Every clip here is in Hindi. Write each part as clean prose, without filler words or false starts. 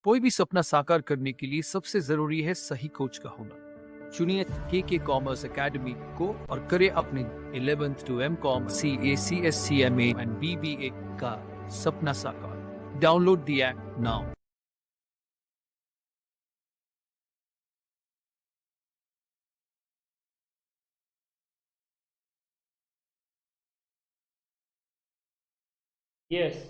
कोई भी सपना साकार करने के लिए सबसे जरूरी है सही कोच का होना। चुनिए के कॉमर्स एकेडमी को और करें अपने 11th to M.Com, CA, CSC, MA and BBA का सपना साकार। Download the app now. Yes,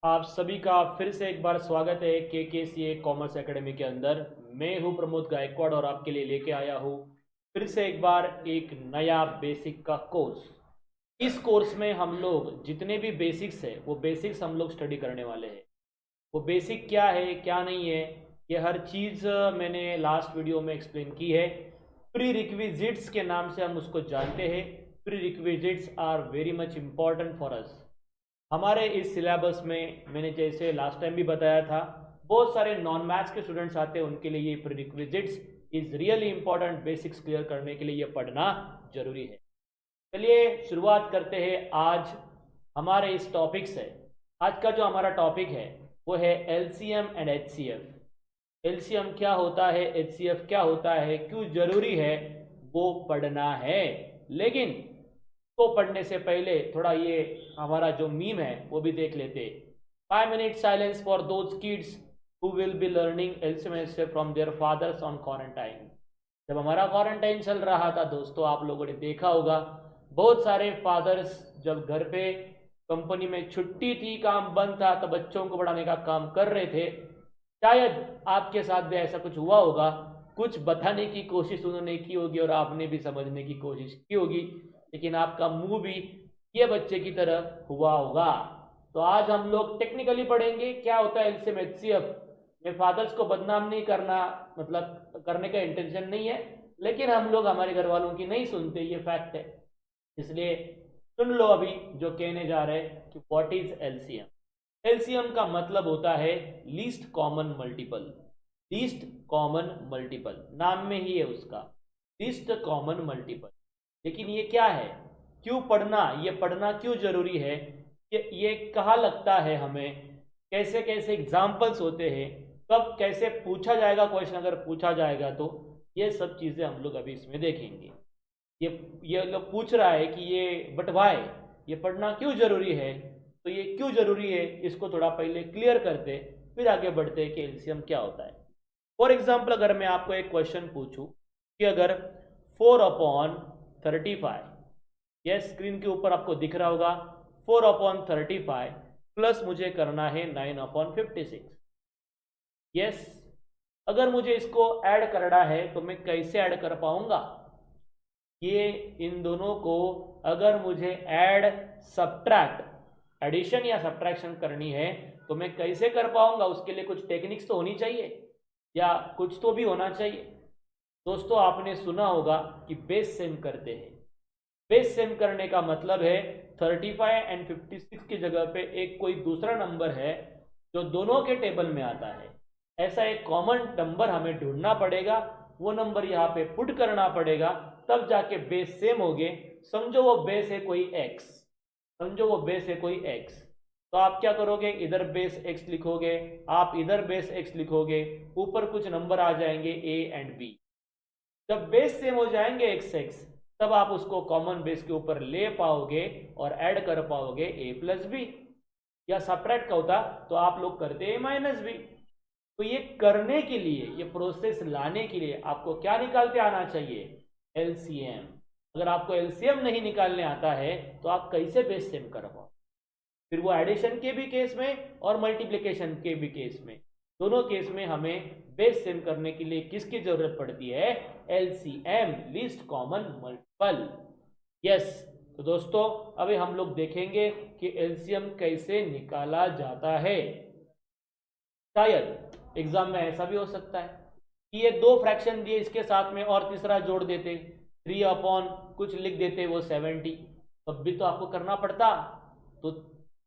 आप सभी का फिर से एक बार स्वागत है के सी ए कॉमर्स एकेडमी के अंदर। मैं हूं प्रमोद गायकवाड़ और आपके लिए लेके आया हूं फिर से एक बार एक नया बेसिक का कोर्स। इस कोर्स में हम लोग जितने भी बेसिक्स है वो बेसिक्स हम लोग स्टडी करने वाले हैं। वो बेसिक क्या है क्या नहीं है ये हर चीज़ मैंने लास्ट वीडियो में एक्सप्लेन की है। प्री रिक्विजिट्स के नाम से हम उसको जानते हैं। Prerequisites are very much important for us. हमारे इस सिलेबस में मैंने जैसे लास्ट टाइम भी बताया था, बहुत सारे नॉन मैथ्स के स्टूडेंट्स आते हैं, उनके लिए ये prerequisites is really important. Basics clear करने के लिए ये पढ़ना जरूरी है। चलिए शुरुआत करते हैं आज हमारे इस टॉपिक से। आज का जो हमारा टॉपिक है वो है एलसीएम एंड एचसीएफ। एलसीएम क्या होता है, एचसीएफ क्या होता है, क्यों जरूरी है वो पढ़ना है। लेकिन तो पढ़ने से पहले थोड़ा ये हमारा जो मीम है वो भी देख लेते। 5 minute silence for those kids who will be learning LCM from their fathers on quarantine. जब हमारा क्वारंटाइन चल रहा था दोस्तों, आप लोगों ने देखा होगा बहुत सारे फादर्स जब घर पे कंपनी में छुट्टी थी, काम बंद था, तो बच्चों को पढ़ाने का काम कर रहे थे। शायद आपके साथ भी ऐसा कुछ हुआ होगा, कुछ बताने की कोशिश उन्होंने की होगी और आपने भी समझने की कोशिश की होगी, लेकिन आपका मुंह भी ये बच्चे की तरह हुआ होगा। तो आज हम लोग टेक्निकली पढ़ेंगे क्या होता है एलसीएम एचसीएफ। मैं फादर्स को बदनाम नहीं करना, मतलब करने का इंटेंशन नहीं है, लेकिन हम लोग हमारे घर वालों की नहीं सुनते, ये फैक्ट है। इसलिए सुन लो अभी जो कहने जा रहे हैं कि व्हाट इज एलसीएम। एलसीएम का मतलब होता है least common multiple. Least common multiple नाम में ही है उसका, लीस्ट कॉमन मल्टीपल। लेकिन ये क्या है, क्यों पढ़ना, ये पढ़ना क्यों जरूरी है, ये कहाँ लगता है हमें, कैसे कैसे एग्जाम्पल्स होते हैं, कब कैसे पूछा जाएगा क्वेश्चन, अगर पूछा जाएगा तो ये सब चीज़ें हम लोग अभी इसमें देखेंगे। ये ये लोग पूछ रहा है कि ये बटवाए, ये पढ़ना क्यों जरूरी है, तो ये क्यों जरूरी है इसको थोड़ा पहले क्लियर करते, फिर आगे बढ़ते कि एलसीएम क्या होता है। फॉर एग्जाम्पल अगर मैं आपको एक क्वेश्चन पूछूं कि अगर 4/35, यस स्क्रीन के ऊपर आपको दिख रहा होगा, 4/35 प्लस मुझे करना है 9/56। यस, अगर मुझे इसको ऐड करना है तो मैं कैसे ऐड कर पाऊंगा, ये इन दोनों को अगर मुझे ऐड सब्ट्रैक्ट, एडिशन या सब्ट्रैक्शन करनी है तो मैं कैसे कर पाऊंगा, उसके लिए कुछ टेक्निक्स तो होनी चाहिए या कुछ तो भी होना चाहिए। दोस्तों आपने सुना होगा कि बेस सेम करते हैं। बेस सेम करने का मतलब है 35 एंड 56 की जगह पे एक कोई दूसरा नंबर है जो दोनों के टेबल में आता है। ऐसा एक कॉमन नंबर हमें ढूंढना पड़ेगा, वो नंबर यहाँ पे पुट करना पड़ेगा, तब जाके बेस सेम हो गए। समझो वो बेस है कोई एक्स, समझो वो बेस है कोई एक्स, तो आप क्या करोगे, इधर बेस एक्स लिखोगे, आप इधर बेस एक्स लिखोगे, ऊपर कुछ नंबर आ जाएंगे ए एंड बी। जब बेस सेम हो जाएंगे एक्स एक्स, तब आप उसको कॉमन बेस के ऊपर ले पाओगे और ऐड कर पाओगे ए प्लस बी। या सपरेट का होता तो आप लोग करते ए माइनस बी। तो ये करने के लिए, ये प्रोसेस लाने के लिए आपको क्या निकालते आना चाहिए, एलसीएम। अगर आपको एलसीएम नहीं निकालने आता है तो आप कैसे बेस सेम कर पाओ, फिर वो एडिशन के भी केस में और मल्टीप्लिकेशन के भी केस में, दोनों केस में हमें बेस सेम करने के लिए किसकी जरूरत पड़ती है, LCM, least common multiple. Yes, तो दोस्तों अभी हम लोग देखेंगे कि एलसीएम कैसे निकाला जाता है। शायद एग्जाम में ऐसा भी हो सकता है कि ये दो फ्रैक्शन दिए, इसके साथ में और तीसरा जोड़ देते, 3 कुछ लिख देते वो 70, तब भी तो आपको करना पड़ता। तो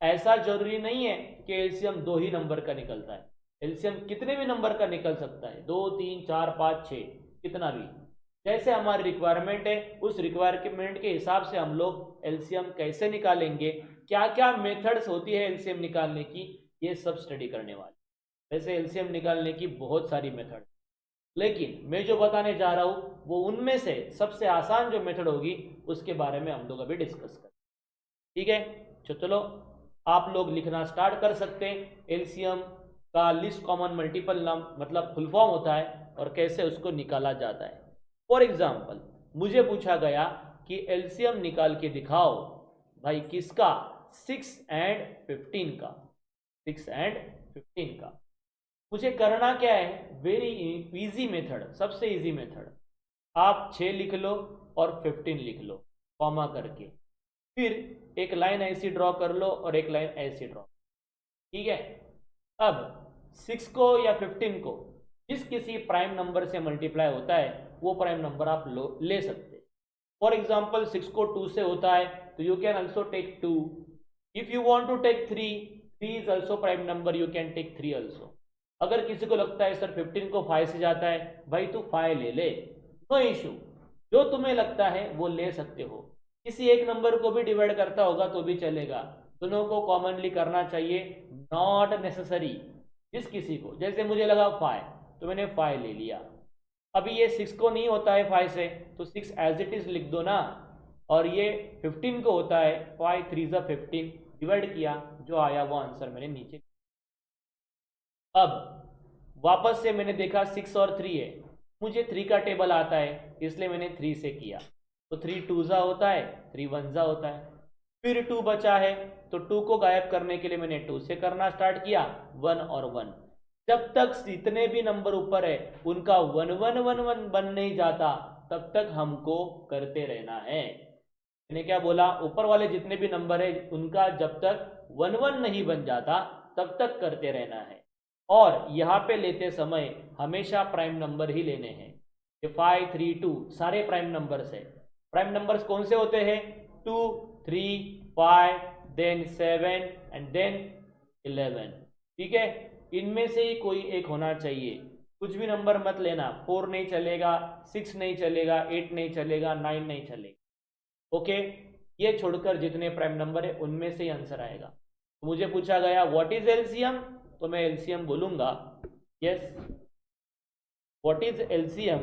ऐसा जरूरी नहीं है कि एलसीएम दो ही नंबर का निकलता है, एलसीएम कितने भी नंबर का निकल सकता है, 2 3 4 5 6, कितना भी, जैसे हमारी रिक्वायरमेंट है उस रिक्वायरमेंट के हिसाब से हम लोग एलसीएम कैसे निकालेंगे, क्या क्या मेथड्स होती है एलसीएम निकालने की, ये सब स्टडी करने वाले। वैसे एलसीएम निकालने की बहुत सारी मेथड, लेकिन मैं जो बताने जा रहा हूँ वो उनमें से सबसे आसान जो मेथड होगी उसके बारे में हम लोग अभी डिस्कस करें। ठीक है, चलो आप लोग लिखना स्टार्ट कर सकते हैं। एलसीएम का लिस्ट कॉमन मल्टीपल मतलब फुल फॉर्म होता है और कैसे उसको निकाला जाता है। फॉर एग्जाम्पल मुझे पूछा गया कि एलसीएम निकाल के दिखाओ भाई, किसका? 6 and 15 का। 6 and 15 का मुझे करना क्या है? वेरी इजी मेथड, सबसे इजी मेथड, आप 6 लिख लो और 15 लिख लो कॉमा करके, फिर एक लाइन ऐसी ड्रॉ कर लो और एक लाइन ऐसी ड्रॉ। ठीक है, अब 6 को या 15 को जिस किसी प्राइम नंबर से मल्टीप्लाई होता है वो प्राइम नंबर आप ले सकते हैं। फॉर एग्जाम्पल 6 को 2 से होता है तो you can also take 2। If you want to take 3, 3 is also prime number, you can take 3 also. अगर किसी को लगता है सर 15 को 5 से जाता है, भाई तू 5 ले ले, नो इशू, जो तुम्हें लगता है वो ले सकते हो। किसी एक नंबर को भी डिवाइड करता होगा तो भी चलेगा, दोनों को कॉमनली करना चाहिए, नॉट नेसेसरी। जिस किसी को, जैसे मुझे लगा 5 तो मैंने 5 ले लिया। अभी ये 6 को नहीं होता है 5 से तो 6 एज इट इज लिख दो ना, और ये 15 को होता है 5 3 ज़ा 15, डिवाइड किया, जो आया वो आंसर मैंने नीचे। अब वापस से मैंने देखा 6 और 3 है, मुझे 3 का टेबल आता है इसलिए मैंने 3 से किया, तो 3 2 ज़ा होता है, 3 1 ज़ा होता है, फिर 2 बचा है तो 2 को गायब करने के लिए मैंने 2 से करना स्टार्ट किया, 1 और 1। जब तक जितने भी नंबर ऊपर है उनका 1 1 1 1 बन नहीं जाता तब तक हमको करते रहना है। मैंने क्या बोला? ऊपर वाले जितने भी नंबर है उनका जब तक 1 1 नहीं बन जाता तब तक करते रहना है। और यहाँ पे लेते समय हमेशा प्राइम नंबर ही लेने हैं। 5 3 2 सारे प्राइम नंबर्स है। प्राइम नंबर्स कौन से होते हैं? 2 3 5 देन 7 एंड देन 11। ठीक है, इनमें से ही कोई एक होना चाहिए, कुछ भी नंबर मत लेना। 4 नहीं चलेगा, 6 नहीं चलेगा, 8 नहीं चलेगा, 9 नहीं चलेगा। ओके, ये छोड़कर जितने प्राइम नंबर है उनमें से ही आंसर आएगा। मुझे पूछा गया व्हाट इज एलसीएम, तो मैं एलसीएम बोलूंगा। यस, व्हाट इज एलसीएम,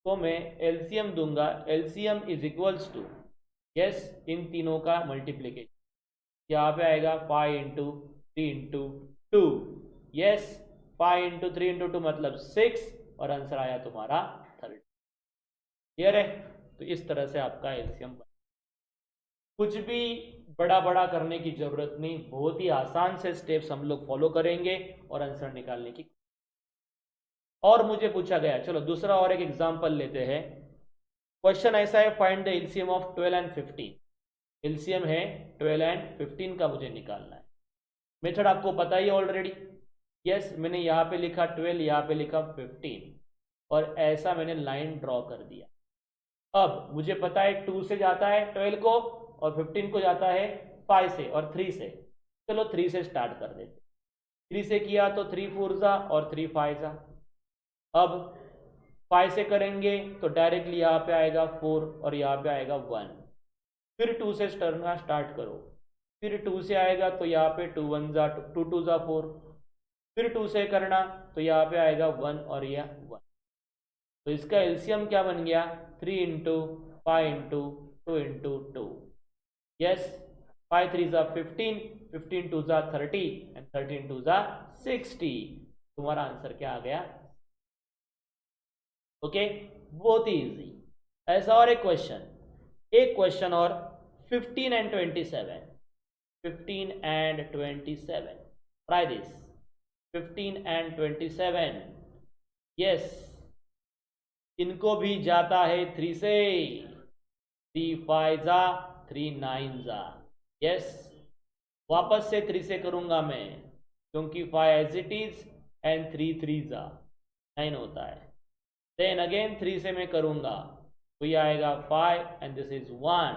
तो मैं एलसीएम दूंगा, LCM is equals to, yes, इन तीनों का मल्टीप्लीकेशन। यहाँ पे आएगा 5 into 3 into 2, yes, 5 into 3 into 2 मतलब 6, और आंसर आया तुम्हारा 30। क्लियर है? तो इस तरह से आपका एलसीएम बना। कुछ भी बड़ा बड़ा करने की जरूरत नहीं, बहुत ही आसान से स्टेप्स हम लोग फॉलो करेंगे और आंसर निकालने की। और मुझे पूछा गया, चलो दूसरा और एक एग्जांपल लेते हैं। क्वेश्चन ऐसा है, find the LCM of 12 and 15। LCM है 12 एंड 15 का मुझे निकालना है। मेथड आपको पता ही है ऑलरेडी। यस, मैंने यहाँ पे लिखा 12, यहाँ पे लिखा 15, और ऐसा मैंने लाइन ड्रॉ कर दिया। अब मुझे पता है 2 से जाता है 12 को और 15 को जाता है 5 से और 3 से। चलो 3 से स्टार्ट कर देते। 3 से किया तो 3 4 ज़ा और 3 5 ज़ा। अब 5 से करेंगे तो डायरेक्टली यहाँ पे आएगा 4 और यहाँ पे आएगा 1। फिर 2 से करना स्टार्ट करो, फिर 2 से आएगा तो यहाँ पे 2 1 ज़ा 2 2 ज़ा 4, फिर 2 से करना तो यहाँ पे आएगा 1 और यह 1। तो इसका एलसीएम क्या बन गया? 3 इंटू 5 इंटू 2 इंटू 2। यस, 5 3 ज़ा 15, 15 2 ज़ा 30 एंड 13 2 ज़ा 60। तुम्हारा आंसर क्या आ गया? ओके, बहुत ही इजी। ऐसा और एक क्वेश्चन और 15 and 27। 15 and 27, try this. 15 and 27, yes, इनको भी जाता है 3 से। 3 5 ज़ा 3 9 ज़ा, यस, वापस से 3 से करूंगा मैं क्योंकि 5 एज इट इज एंड 3 3 ज़ा 9 होता है। देन अगेन 3 से मैं करूंगा तो ये आएगा 5 and this is 1,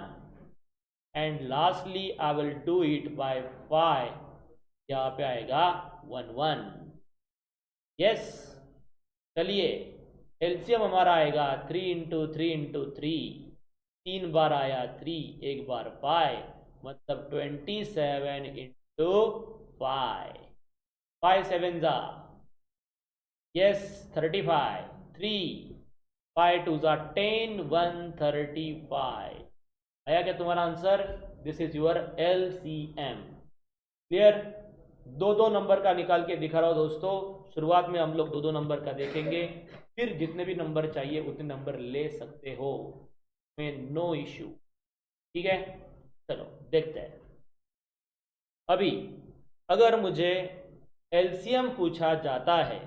and lastly I will do it by 5, यहाँ पे आएगा 1 1। यस, चलिए एलसीएम हमारा आएगा 3 इंटू 3 इंटू 3, 3 बार आया 3, एक बार 5, मतलब 27 इंटू 5 5 7 जा yes 35 3 5 2 जा 10 135 आया क्या तुम्हारा answer? This is your LCM। Clear? दो नंबर का निकाल के दिखा रहा हूं दोस्तों। शुरुआत में हम लोग दो नंबर का देखेंगे, फिर जितने भी नंबर चाहिए उतने नंबर ले सकते हो, में नो इश्यू। ठीक है, चलो देखते हैं। अभी अगर मुझे LCM पूछा जाता है,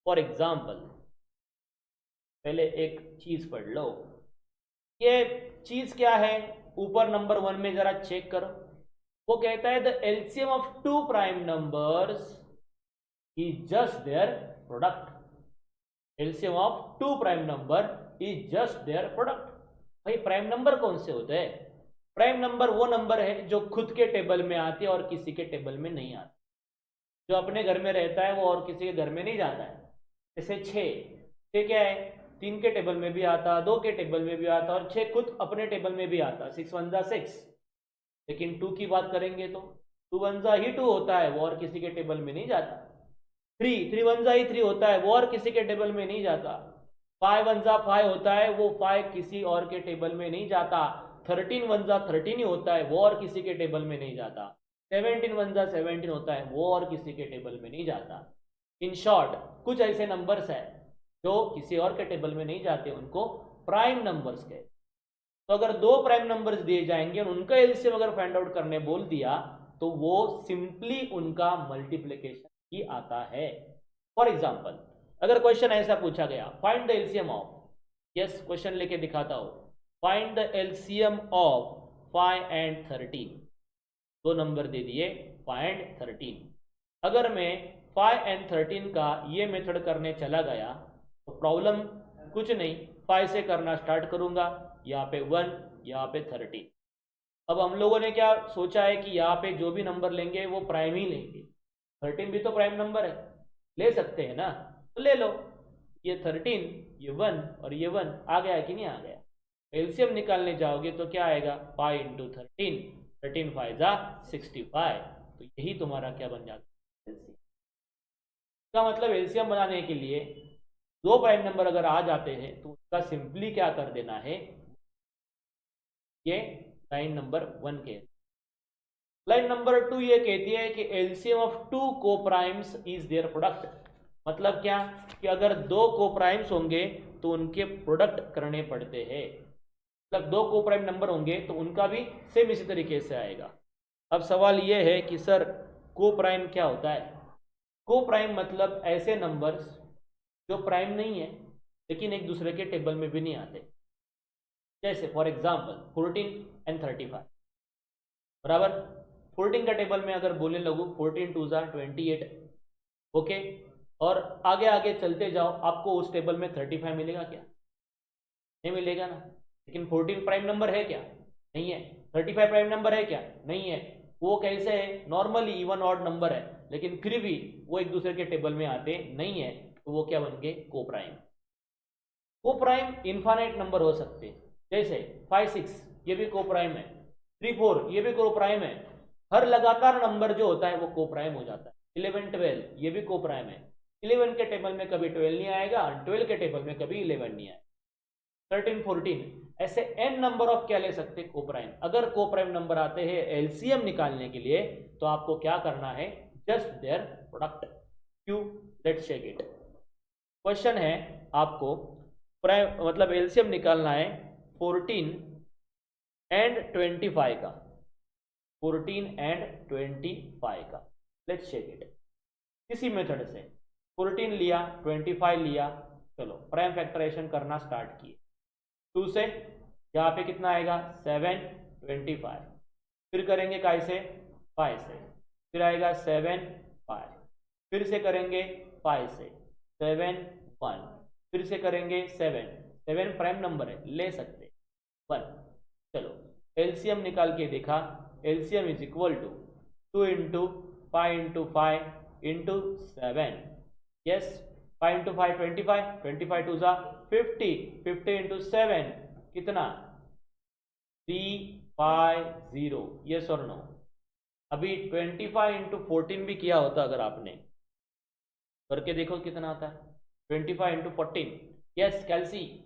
फॉर एग्जाम्पल, पहले एक चीज पढ़ लो। ये चीज क्या है? ऊपर नंबर 1 में जरा चेक करो। वो कहता है the LCM of two prime numbers is just their product. LCM of two prime number is just their product. भाई प्राइम नंबर कौन से होते हैं? प्राइम नंबर वो नंबर है जो खुद के टेबल में आते हैं और किसी के टेबल में नहीं आते। जो अपने घर में रहता है वो और किसी के घर में नहीं जाता है। जैसे 6 क्या है? 3 के टेबल में भी आता, 2 के टेबल में भी आता, और 6 खुद अपने टेबल में भी आता। 6 1 जा 6। लेकिन 2 की बात करेंगे तो 2 1 जा ही 2 होता है, वो और किसी के टेबल में नहीं जाता। 3 1 जा ही 3 होता है, वो और किसी के टेबल में नहीं जाता। 5 1 जा 5 होता है, वो 5 किसी और के टेबल में नहीं जाता। 13 1 जा 13 ही होता है, वो और किसी के टेबल में नहीं जाता। 17 1 जा 17 होता है, वो और किसी के टेबल में नहीं जाता। इन शॉर्ट कुछ ऐसे नंबर्स है जो किसी और के टेबल में नहीं जाते, उनको प्राइम नंबर्स कहते। तो अगर दो प्राइम नंबर्स दिए जाएंगे और उनका एलसीएम अगर फाइंड आउट करने बोल दिया तो वो सिंपली उनका मल्टीप्लिकेशन ही आता है। फॉर एग्जाम्पल, अगर क्वेश्चन ऐसा पूछा गया, find the LCM of, yes question लेके दिखाता हूं, find the LCM of 5 and 13। दो नंबर दे दिए 5 and 13। अगर मैं 5 and 13 का ये मेथड करने चला गया तो प्रॉब्लम कुछ नहीं, 5 से करना स्टार्ट करूंगा, यहाँ पे 1, यहाँ पे 13। अब हम लोगों ने क्या सोचा है कि यहाँ पे जो भी नंबर लेंगे वो प्राइम ही लेंगे। 13 भी तो प्राइम नंबर है, ले सकते हैं ना, तो ले लो। ये 13, ये 1 और ये 1 आ गया कि नहीं आ गया? एलसीएम निकालने जाओगे तो क्या आएगा? 5 into 13, 13 5 जा 65। तो यही तुम्हारा क्या बन जाता है? एलसीएम। इसका मतलब एलसीएम बनाने के लिए दो प्राइम नंबर अगर आ जाते हैं तो उसका सिंपली क्या कर देना है, ये लाइन नंबर 1 के। लाइन नंबर 2 ये कहती है कि LCM of two coprimes is their product. मतलब क्या कि अगर दो कोप्राइम्स होंगे तो उनके प्रोडक्ट करने पड़ते हैं। मतलब दो कोप्राइम नंबर होंगे तो उनका भी सेम इसी तरीके से आएगा। अब सवाल ये है कि सर कोप्राइम क्या होता है? कोप्राइम मतलब ऐसे नंबर्स जो प्राइम नहीं है लेकिन एक दूसरे के टेबल में भी नहीं आते। जैसे फॉर एग्जाम्पल 14 and 35 बराबर। 14 का टेबल में अगर बोलने लगूँ 14 2 जा 28, ओके, और आगे आगे चलते जाओ, आपको उस टेबल में 35 मिलेगा क्या? नहीं मिलेगा ना। लेकिन 14 प्राइम नंबर है क्या? नहीं है। 35 प्राइम नंबर है क्या? नहीं है। वो कैसे है? नॉर्मली इवन ऑड नंबर है, लेकिन फिर भी वो एक दूसरे के टेबल में आते नहीं है, तो वो क्या बन गए? कोप्राइम। कोप्राइम इनफाइनाइट नंबर हो सकते हैं, जैसे 5 6 ये भी कोप्राइम है, 3 4 ये भी कोप्राइम है। हर लगातार नंबर जो होता है वो कोप्राइम हो जाता है। 11 12 ये भी कोप्राइम है। 11 के टेबल में कभी 12 नहीं आएगा, 12 के टेबल में कभी 11 नहीं आएगा। 13 14 ऐसे n नंबर ऑफ क्या ले सकते? कोप्राइम। अगर कोप्राइम नंबर आते हैं एलसीएम निकालने के लिए तो आपको क्या करना है? Just their product. क्यों? Let's check it. क्वेश्चन है आपको प्राइम मतलब एलसीएम निकालना है 14 and 25 का। 14 and 25 का। Let's check it. इसी मेथड से 14 लिया, 25 लिया, चलो प्राइम फैक्टराइजेशन करना स्टार्ट किए। 2 से यहाँ पे कितना आएगा? 7 25। फिर करेंगे काय से? 5 से। फिर आएगा 7 5। फिर से करेंगे 5 से 7 1। फिर से करेंगे 7 7 प्राइम नंबर है, ले सकते 1। चलो एलसीएम निकाल के देखा। LCM is equal to 2 into 5 into 5 into 7। Yes, 5 into 5 25, 25 2 जा 50, 50 into 7 कितना? 350। यस और नो? अभी 25 इंटू 14 भी किया होता अगर आपने, करके देखो कितना आता है। 25 इंटू 14, यस कैल्सी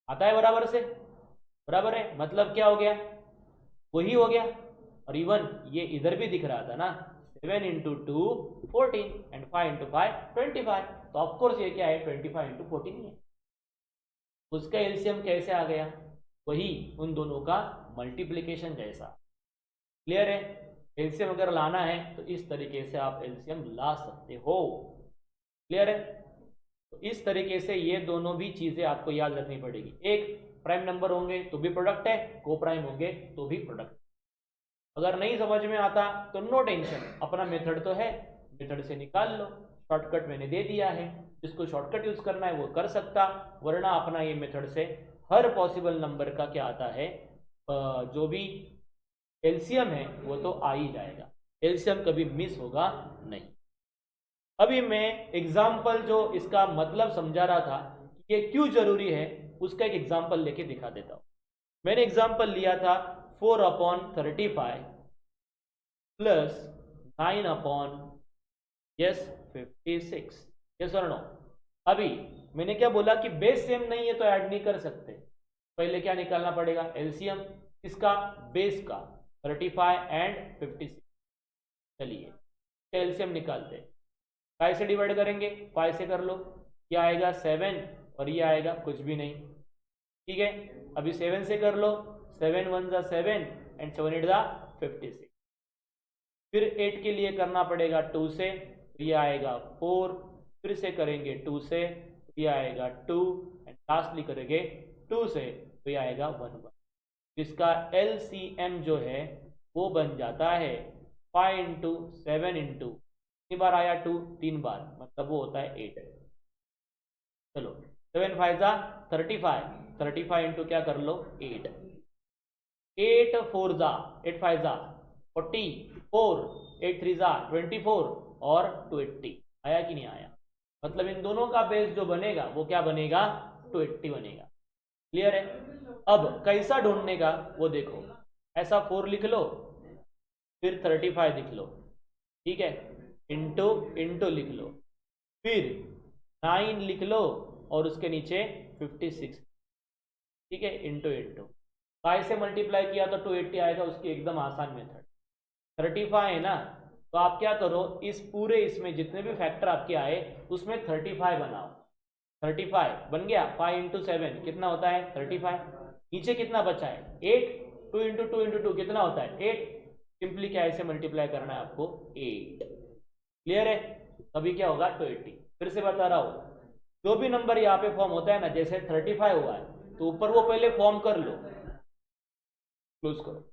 आता है बराबर से, बराबर है, मतलब क्या हो गया, वही हो गया। और इवन ये इधर भी दिख रहा था ना, 7 इंटू 2 14 एंड 5 इंटू 5 25, तो ऑफकोर्स ये क्या है 25 इंटू 14 ही है। उसका एलसीएम कैसे आ गया, वही उन दोनों का मल्टीप्लीकेशन जैसा। क्लियर है, एलसीएम अगर लाना है तो इस तरीके से आप एलसीएम ला सकते हो। क्लियर है, तो इस तरीके से ये दोनों भी चीजें आपको याद रखनी पड़ेगी। एक प्राइम नंबर होंगे तो भी प्रोडक्ट है, को प्राइम होंगे तो भी प्रोडक्ट। अगर नहीं समझ में आता तो नो टेंशन, अपना मेथड तो है, मेथड से निकाल लो। शॉर्टकट मैंने दे दिया है, जिसको शॉर्टकट यूज करना है वो कर सकता, वरना अपना ये मेथड से हर पॉसिबल नंबर का क्या आता है, जो भी एलसीएम है वो तो आ ही जाएगा, एलसीएम कभी मिस होगा नहीं। अभी मैं एग्जाम्पल जो इसका मतलब समझा रहा था कि ये क्यों जरूरी है, उसका एक एग्जाम्पल लेके दिखा देता हूं। मैंने एग्जाम्पल लिया था 4/35 प्लस 9/, यस 56, यस और नो। अभी मैंने क्या बोला कि बेस सेम नहीं है तो ऐड नहीं कर सकते, पहले क्या निकालना पड़ेगा, एलसीएम इसका, बेस का 35 एंड 56। चलिए एलसीएम निकालते हैं, 5 से डिवाइड करेंगे, 5 से कर लो, ये आएगा 7 और ये आएगा कुछ भी नहीं। ठीक है, अभी 7 से कर लो, 7 1 जा 7 एंड 7 8 जा 56। फिर 8 के लिए करना पड़ेगा 2 से, तो ये आएगा 4, फिर से करेंगे 2 से, तो ये आएगा 2 एंड लास्टली करेंगे 2 से, तो ये आएगा 1 जिसका एलसीएम जो है वो बन जाता है 5 इंटू 7 इंटू, कितनी बार आया 2, 3 बार, मतलब वो होता है 8। चलो 7 5 जा 35, 35 इंटू क्या कर लो 8, 8 4 जा 8 5 जा 44, 8 3 जा 24 और 280। आया कि नहीं आया, मतलब इन दोनों का बेस जो बनेगा वो क्या बनेगा 280 बनेगा। क्लियर है, अब कैसा ढूंढने का वो देखो, ऐसा 4 लिख लो, फिर 35 लिख लो, ठीक है, इंटू इंटू लिख लो, फिर 9 लिख लो और उसके नीचे 56, ठीक है, इंटू इंटू 5 से मल्टीप्लाई किया तो 280 आएगा, उसकी एकदम आसान मेथड। 35 है ना, तो आप क्या करो, इस पूरे इसमें जितने भी फैक्टर आपके आए उसमें 35 बनाओ। 35 बन गया, 5 इंटू 7 कितना होता है 35, नीचे कितना बचा है 8, 2 इंटू 2 इंटू 2 कितना होता है 8, सिंपली क्या ऐसे मल्टीप्लाई करना है आपको 8। क्लियर है, अभी क्या होगा 280। फिर से बता रहा हूं, जो भी नंबर यहाँ पे फॉर्म होता है ना, जैसे 35 हुआ है तो ऊपर वो पहले फॉर्म कर लो, क्लोज करो,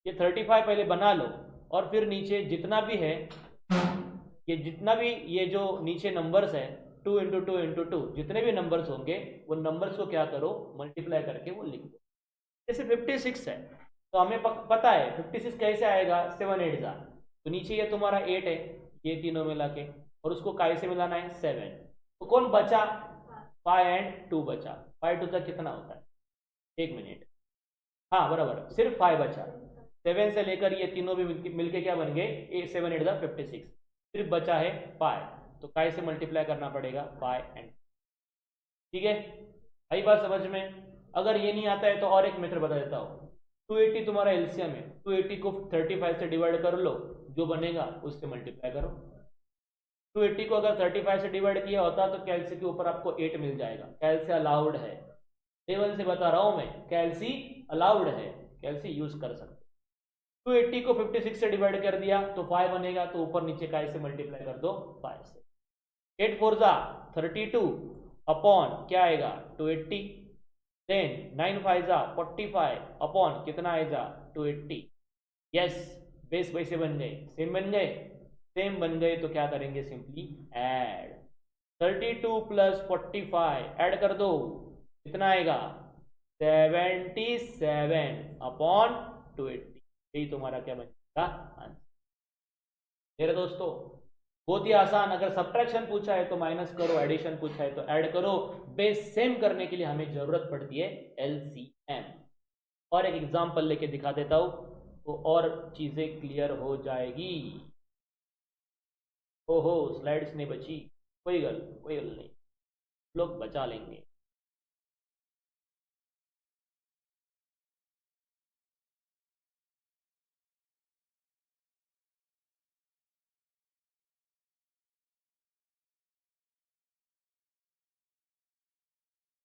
ये 35 पहले बना लो, और फिर नीचे जितना भी है, ये जितना भी ये जो नीचे नंबर्स है 2 इंटू 2 इंटू 2, जितने भी नंबर्स होंगे वो नंबर्स को क्या करो मल्टीप्लाई करके वो लिख दो। जैसे 56 है तो हमें पता है 56 कैसे आएगा, 7 8 जा, तो नीचे ये तुम्हारा 8 है, ये तीनों मिला के, और उसको काय से मिलाना है 7, तो कौन बचा 5 एंड 2 बचा, 5 2 तक कितना होता है, एक मिनट, हाँ बराबर, सिर्फ 5 बचा, 7 से लेकर ये तीनों भी मिलके क्या बन गए 7 8 जा 56, सिर्फ बचा है 5, तो काय से मल्टीप्लाई करना पड़ेगा 5 एंड, ठीक है, आई बात समझ में। अगर ये नहीं आता है तो और एक मेथड बता देता हूँ, 280 तुम्हारा एलसीएम है, 280 को 35 से डिवाइड कर लो, जो बनेगा उससे मल्टीप्लाई करो। 280 को अगर 35 से डिवाइड किया होता तो कैलसी के ऊपर आपको 8 मिल जाएगा, कैलसी अलाउड है, लेवल से बता रहा हूं मैं, कैलसी अलाउड है, कैलसी यूज कर सकते। 280 को 56 से डिवाइड कर दिया तो 5 बनेगा, तो ऊपर नीचे का से मल्टीप्लाई कर दो 5 से, 8 4 जा 32 अपॉन क्या आएगा 280, देन 9 5 जा 45 अपॉन कितना आएगा 280। यस, बेस वैसे बन गए, सेम बन गए, सेम बन गए तो क्या करेंगे सिंपली ऐड, 32 प्लस 45 ऐड कर दो, कितना आएगा 77 अपॉन 280, यही तुम्हारा क्या बनेगा आंसर। मेरे दोस्तों बहुत ही आसान, अगर सब्ट्रैक्शन पूछा है तो माइनस करो, एडिशन पूछा है तो ऐड करो, बेस सेम करने के लिए हमें जरूरत पड़ती है एलसीएम। और एक एग्जांपल लेके दिखा देता हूं, तो और चीज़ें क्लियर हो जाएगी। ओहो, स्लाइड्स नहीं बची, कोई गल नहीं, लोग बचा लेंगे।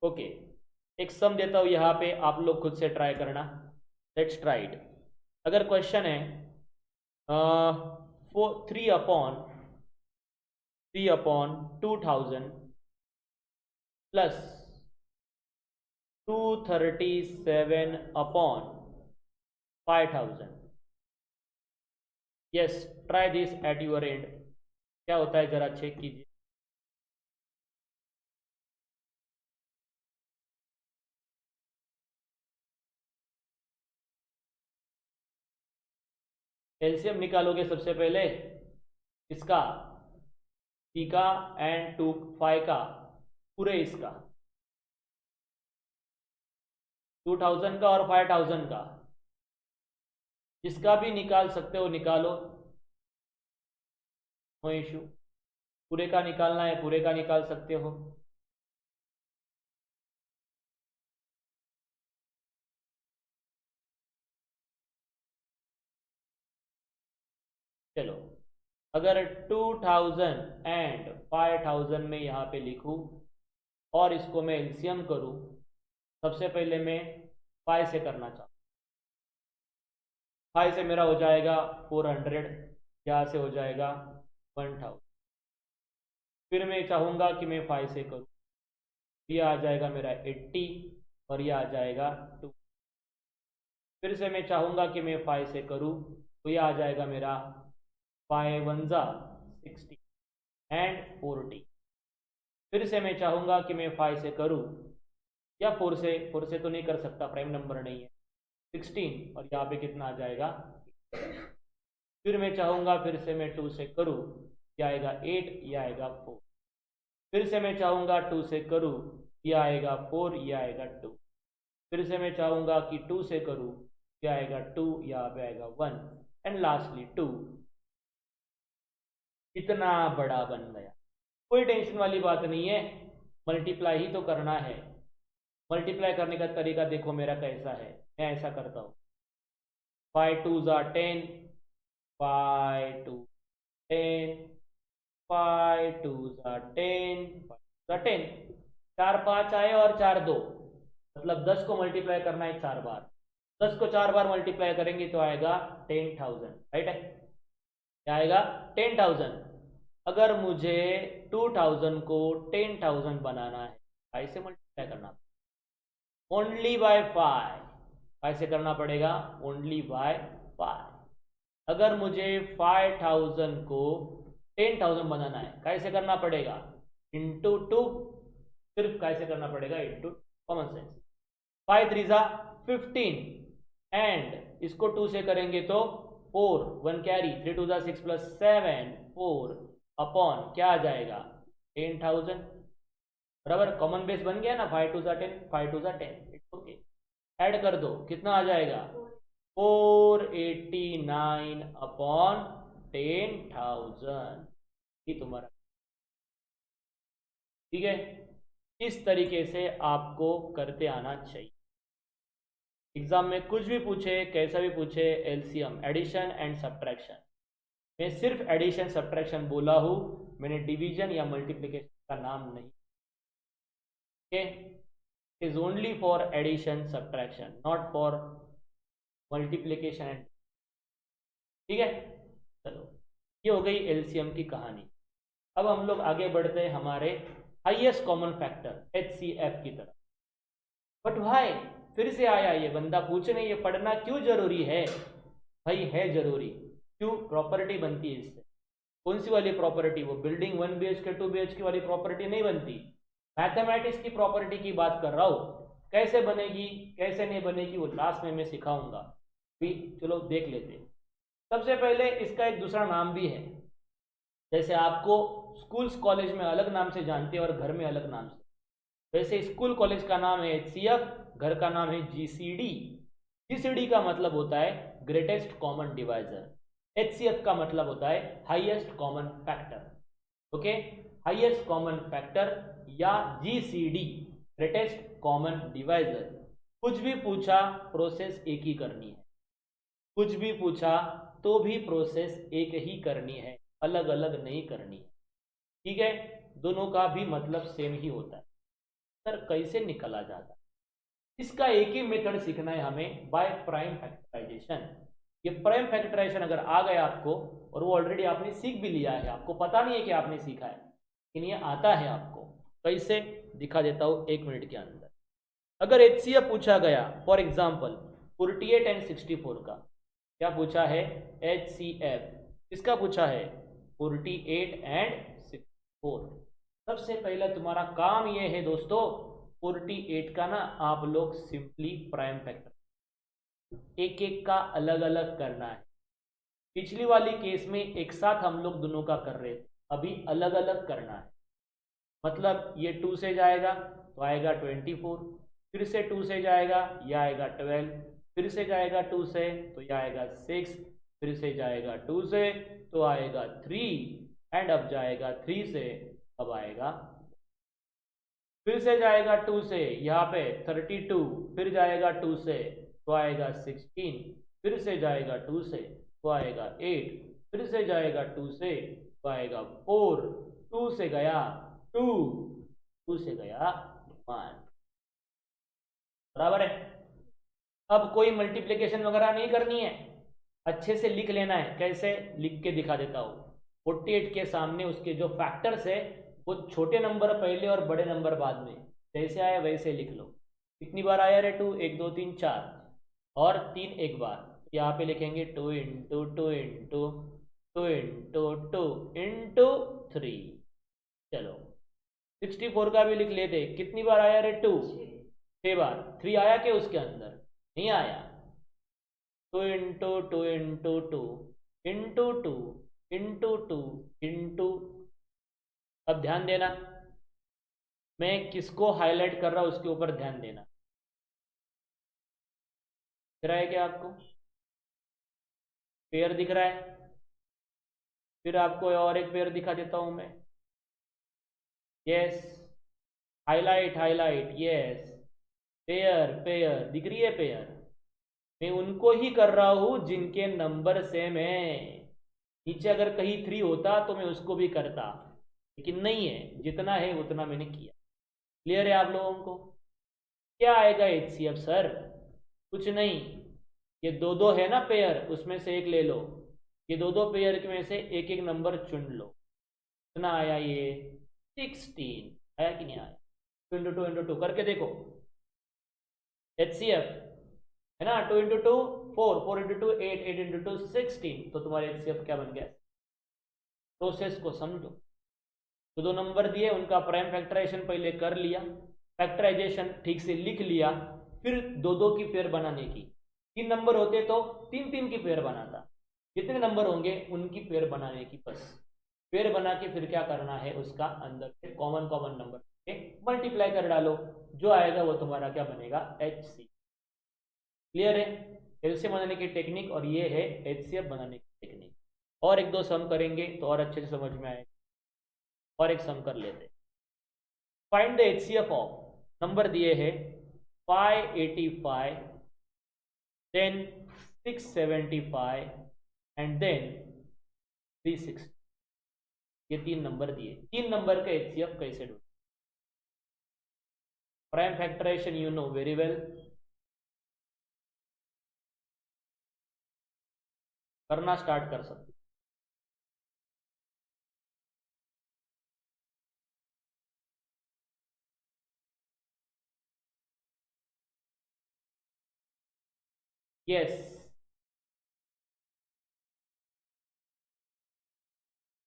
ओके, एक सम देता हूँ यहाँ पे, आप लोग खुद से ट्राई करना। Let's try it. अगर क्वेश्चन है 3/2000 plus 237/5000। Yes, try this at your end. क्या होता है जरा चेक कीजिए। एलसीएम निकालोगे सबसे पहले इसका, टी का एंड 2 5 का, पूरे इसका 2000 का और 5000 का, जिसका भी निकाल सकते हो निकालो, नो इशू। पूरे का निकालना है पूरे का निकाल सकते हो। चलो, अगर 2000 एंड 5000 में यहाँ पे लिखूं और इसको मैं एलसीएम करूं, सबसे पहले मैं 5 से करना चाहूँ। 5 से मेरा हो जाएगा 400, यहाँ से हो जाएगा 1000। फिर मैं चाहूँगा कि मैं 5 से करूँ, ये आ जाएगा मेरा 80 और ये आ जाएगा 2। फिर से मैं चाहूँगा कि मैं 5 से करूँ, तो ये आ जाएगा मेरा 5 1 60 एंड 40। फिर से मैं चाहूँगा कि मैं 5 से करूँ या 4 से तो नहीं कर सकता, प्राइम नंबर नहीं है, 16 और यहाँ पे कितना आ जाएगा। फिर मैं चाहूँगा फिर से मैं 2 से करूँ, ये आएगा 8, ये आएगा 4। फिर से मैं चाहूँगा 2 से करूँ, ये आएगा 4, ये आएगा 2। फिर से मैं चाहूँगा कि 2 से करूँ, ये आएगा 2, यहाँ पे आएगा 1 एंड लास्टली 2। इतना बड़ा बन गया, कोई टेंशन वाली बात नहीं है, मल्टीप्लाई ही तो करना है। मल्टीप्लाई करने का तरीका देखो मेरा कैसा है, मैं ऐसा करता हूँ, 5 2 10, 5 2 10, 5 2 10, 10, 4 5 आए और 4 2, मतलब 10 को मल्टीप्लाई करना है 4 बार। 10 को 4 बार मल्टीप्लाई करेंगे तो आएगा 10,000, राइट है, क्या आएगा 10,000। अगर मुझे 2000 को 10,000 बनाना है, कैसे मल्टीप्लाई करना, ओनली बाय 5, कैसे करना पड़ेगा, ओनली बाय 5। अगर मुझे 5000 को 10,000 बनाना है, कैसे करना पड़ेगा, इंटू 2। सिर्फ कैसे करना पड़ेगा, इंटू, कॉमन सेंस। 5 3 15 एंड इसको 2 से करेंगे तो 4 1 कैरी, 3 2 6 प्लस 7 4 अपॉन क्या आ जाएगा 10,000, बराबर। कॉमन बेस बन गया ना, 5 2 10, 5 2 10, इट्स ओके। ऐड कर दो, कितना आ जाएगा 489 अपॉन 10,000, ये तुम्हारा, ठीक है। इस तरीके से आपको करते आना चाहिए। एग्जाम में कुछ भी पूछे, कैसा भी पूछे, एलसीएम, एडिशन एंड सब्ट्रैक्शन, मैं सिर्फ एडिशन सब्ट्रैक्शन बोला हूँ, मैंने डिवीजन या मल्टीप्लिकेशन का नाम नहीं, okay. Is only for addition subtraction, not for multiplication and, ठीक है। चलो, ये हो गई एलसीएम की कहानी। अब हम लोग आगे बढ़ते हैं हमारे हाईएस्ट कॉमन फैक्टर एचसीएफ की तरफ। बट भाई फिर से आया ये बंदा पूछने, ये पढ़ना क्यों जरूरी है, भाई है जरूरी, क्यों, प्रॉपर्टी बनती है इससे। कौन सी वाली प्रॉपर्टी, वो बिल्डिंग 1 BHK 2 BHK वाली प्रॉपर्टी नहीं बनती, मैथमेटिक्स की प्रॉपर्टी की बात कर रहा हूँ। कैसे बनेगी कैसे नहीं बनेगी वो लास्ट में मैं सिखाऊंगा, भी चलो देख लेते हैं। सबसे पहले इसका एक दूसरा नाम भी है, जैसे आपको स्कूल्स कॉलेज में अलग नाम से जानते हैं और घर में अलग नाम से, वैसे स्कूल कॉलेज का नाम है एचसीएफ, घर का नाम है जीसीडी। जीसीडी का मतलब होता है ग्रेटेस्ट कॉमन डिवाइजर। एचसीएफ का मतलब होता है highest common factor. Okay, highest common factor या जीसीडी, ग्रेटेस्ट कॉमन डिवाइजर। कुछ भी पूछा प्रोसेस एक ही करनी है, कुछ भी पूछा तो भी प्रोसेस एक ही करनी है, अलग अलग नहीं करनी है। ठीक है, दोनों का भी मतलब सेम ही होता है। सर कैसे निकला जाता है? इसका एक ही मेथड सीखना है हमें, बाय प्राइम फैक्टराइजेशन। ये प्राइम फैक्टराइजेशन अगर आ गया आपको, और वो ऑलरेडी आपने सीख भी लिया है, आपको पता नहीं है कि आपने सीखा है, लेकिन ये आता है आपको। कैसे दिखा देता हूँ 1 मिनट के अंदर। अगर एचसीएफ पूछा गया फॉर एग्जाम्पल 48 एंड 64 का, क्या पूछा है? एचसीएफ किसका पूछा है? 48 एंड 64। सबसे पहले तुम्हारा काम ये है दोस्तों, 48 का ना आप लोग सिंपली प्राइम फैक्टर एक एक का अलग अलग करना है। पिछली वाली केस में एक साथ हम लोग दोनों का कर रहे थे, अभी अलग अलग करना है। मतलब ये 2 से जाएगा तो आएगा 24, फिर से 2 से जाएगा यह आएगा 12, फिर से जाएगा 2 से तो यह आएगा 6, फिर से जाएगा 2 से तो आएगा 3, एंड अब जाएगा 3 से अब आएगा, फिर से जाएगा 2 से यहाँ पे 32, फिर जाएगा 2 से तो आएगा 16, फिर से जाएगा 2 से तो आएगा 8, फिर से जाएगा 2 से तो आएगा 4, 2 से गया 2, 2 से गया 1। बराबर है। अब कोई मल्टीप्लिकेशन वगैरह नहीं करनी है, अच्छे से लिख लेना है। कैसे लिख के दिखा देता हूँ। 48 के सामने उसके जो फैक्टर्स है वो छोटे नंबर पहले और बड़े नंबर बाद में, जैसे आया वैसे लिख लो। कितनी बार आया रे 2? 1 2 3 4, और 3 एक बार। यहाँ पे लिखेंगे 2 इंटू 2 इंटू 2 इंटू 2 इंटू 3। चलो 64 का भी लिख लेते। कितनी बार आया रे 2? 6 बार। 3 आया क्या उसके अंदर? नहीं आया। 2 into 2 into 2 into 2 into 2 into. अब ध्यान देना, मैं किसको हाईलाइट कर रहा हूं उसके ऊपर ध्यान देना। दिख रहा है क्या आपको? पेयर दिख रहा है? फिर आपको और एक पेयर दिखा देता हूं मैं। Yes, highlight highlight, yes, pair pair दिख रही है पेयर। मैं उनको ही कर रहा हूं जिनके नंबर सेम है। नीचे अगर कहीं 3 होता तो मैं उसको भी करता, लेकिन नहीं है, जितना है उतना मैंने किया। क्लियर है आप लोगों को? क्या आएगा एचसीएफ सर? कुछ नहीं, ये 2 2 है ना पेयर, उसमें से एक ले लो। ये 2 2 पेयर में से एक एक नंबर चुन लो। कितना आया ये? 16 आया कि नहीं आया? 2 इंटू 2 इंटू 2 करके देखो। एचसीएफ है ना, 2 इंटू 2 4, 4 इंटू 2 8, 8 इंटू 2 16। तो तुम्हारे एचसीएफ क्या बन गया? प्रोसेस को समझो। तो 2 नंबर दिए, उनका प्राइम फैक्टराइजेशन पहले कर लिया, फैक्टराइजेशन ठीक से लिख लिया, फिर 2 2 की पेयर बनाने की। 3 नंबर होते तो 3 3 की पेयर बनाता। जितने नंबर होंगे उनकी पेयर बनाने की, बस पेयर बना के फिर क्या करना है, उसका अंदर से कॉमन कॉमन नंबर के मल्टीप्लाई कर डालो, जो आएगा वो तुम्हारा क्या बनेगा? एचसी। क्लियर है? एलसीएम बनाने की टेक्निक, और ये है एचसीएफ बनाने की टेक्निक। और एक दो सम करेंगे तो और अच्छे से समझ में आएगा। और एक सम कर लेते। Find the HCF of, number दिए है 585, देन 675 एंड देन 360। ये 3 नंबर दिए। 3 नंबर का एचसीएफ कैसे ढूंढें? Prime factorization you know very well, करना स्टार्ट कर सकते। यस,